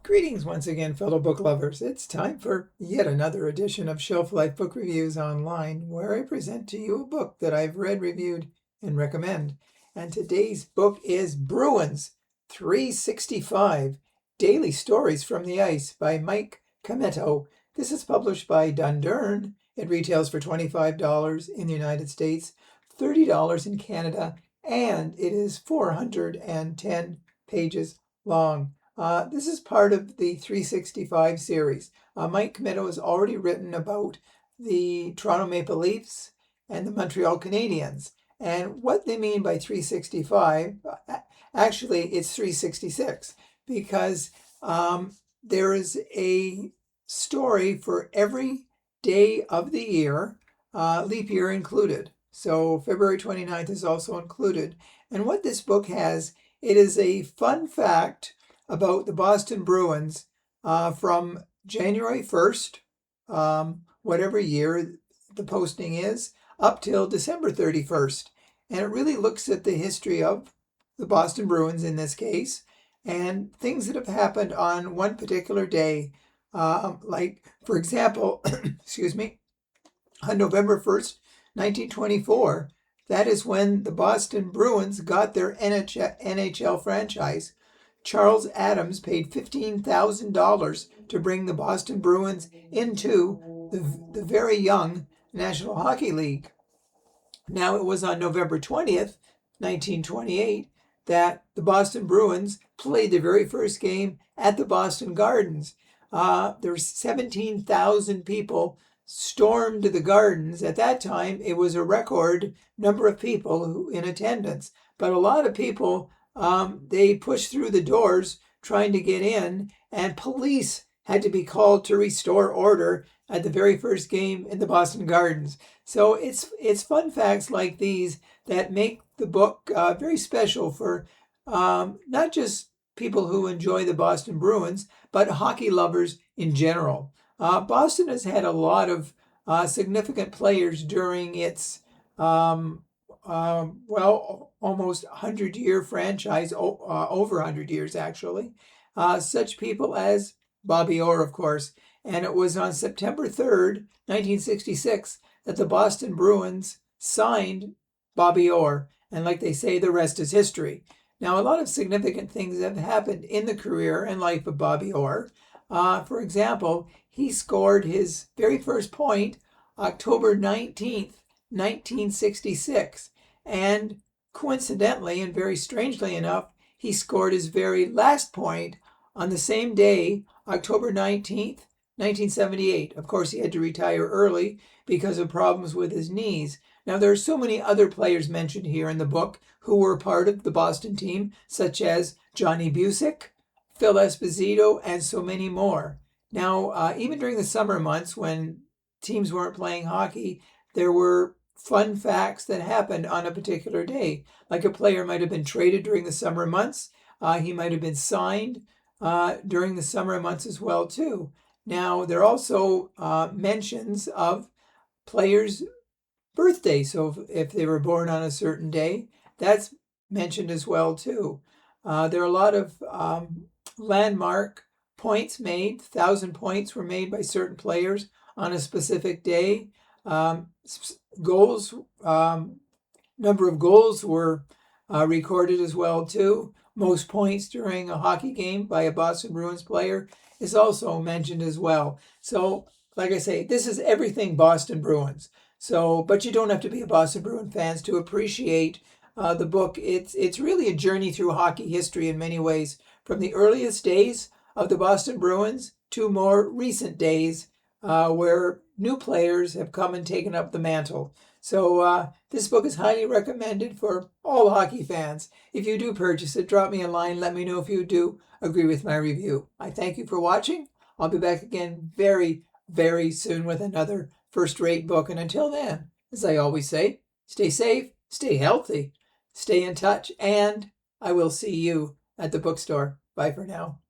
Greetings once again, fellow book lovers. It's time for yet another edition of Shelf Life Book Reviews Online, where I present to you a book that I've read, reviewed, and recommend. And today's book is Bruins 365, Daily Stories from the Ice by Mike Commito. This is published by Dundurn. It retails for $25 in the United States, $30 in Canada, and it is 410 pages long. This is part of the 365 series. Mike Commito has already written about the Toronto Maple Leafs and the Montreal Canadiens. And what they mean by 365, actually it's 366, because there is a story for every day of the year, leap year included. So February 29th is also included. And what this book has, it is a fun fact about the Boston Bruins from January 1st, whatever year the posting is, up till December 31st. And it really looks at the history of the Boston Bruins in this case, and things that have happened on one particular day. Like, for example, excuse me, on November 1st, 1924, that is when the Boston Bruins got their NHL franchise. Charles Adams paid $15,000 to bring the Boston Bruins into the very young National Hockey League. Now, it was on November 20th, 1928, that the Boston Bruins played their very first game at the Boston Gardens. There were 17,000 people stormed the Gardens. At that time, it was a record number of people in attendance, but a lot of people they pushed through the doors trying to get in, and police had to be called to restore order at the very first game in the Boston Gardens. So it's fun facts like these that make the book very special for not just people who enjoy the Boston Bruins, but hockey lovers in general. Boston has had a lot of significant players during its almost 100-year franchise, over 100 years actually. Such people as Bobby Orr, of course. And it was on September 3rd, 1966, that the Boston Bruins signed Bobby Orr. And like they say, the rest is history. Now, a lot of significant things have happened in the career and life of Bobby Orr. For example, he scored his very first point October 19th, 1966. And coincidentally, and very strangely enough, he scored his very last point on the same day, October 19th, 1978. Of course, he had to retire early because of problems with his knees. Now, there are so many other players mentioned here in the book who were part of the Boston team, such as Johnny Bucyk, Phil Esposito, and so many more. Now, even during the summer months when teams weren't playing hockey, there were fun facts that happened on a particular day. Like a player might have been traded during the summer months. He might have been signed during the summer months as well, too. Now, there are also mentions of players' birthdays. So if they were born on a certain day, that's mentioned as well, too. There are a lot of landmark points made. 1,000 points were made by certain players on a specific day. Goals, number of goals were recorded as well too. Most points during a hockey game by a Boston Bruins player is also mentioned as well. So, like I say, this is everything Boston Bruins. So, but you don't have to be a Boston Bruins fan to appreciate the book. It's really a journey through hockey history in many ways, from the earliest days of the Boston Bruins to more recent days where new players have come and taken up the mantle. So this book is highly recommended for all hockey fans. If you do purchase it, drop me a line. Let me know if you do agree with my review. I thank you for watching. I'll be back again very, very soon with another first-rate book. And until then, as I always say, stay safe, stay healthy, stay in touch, and I will see you at the bookstore. Bye for now.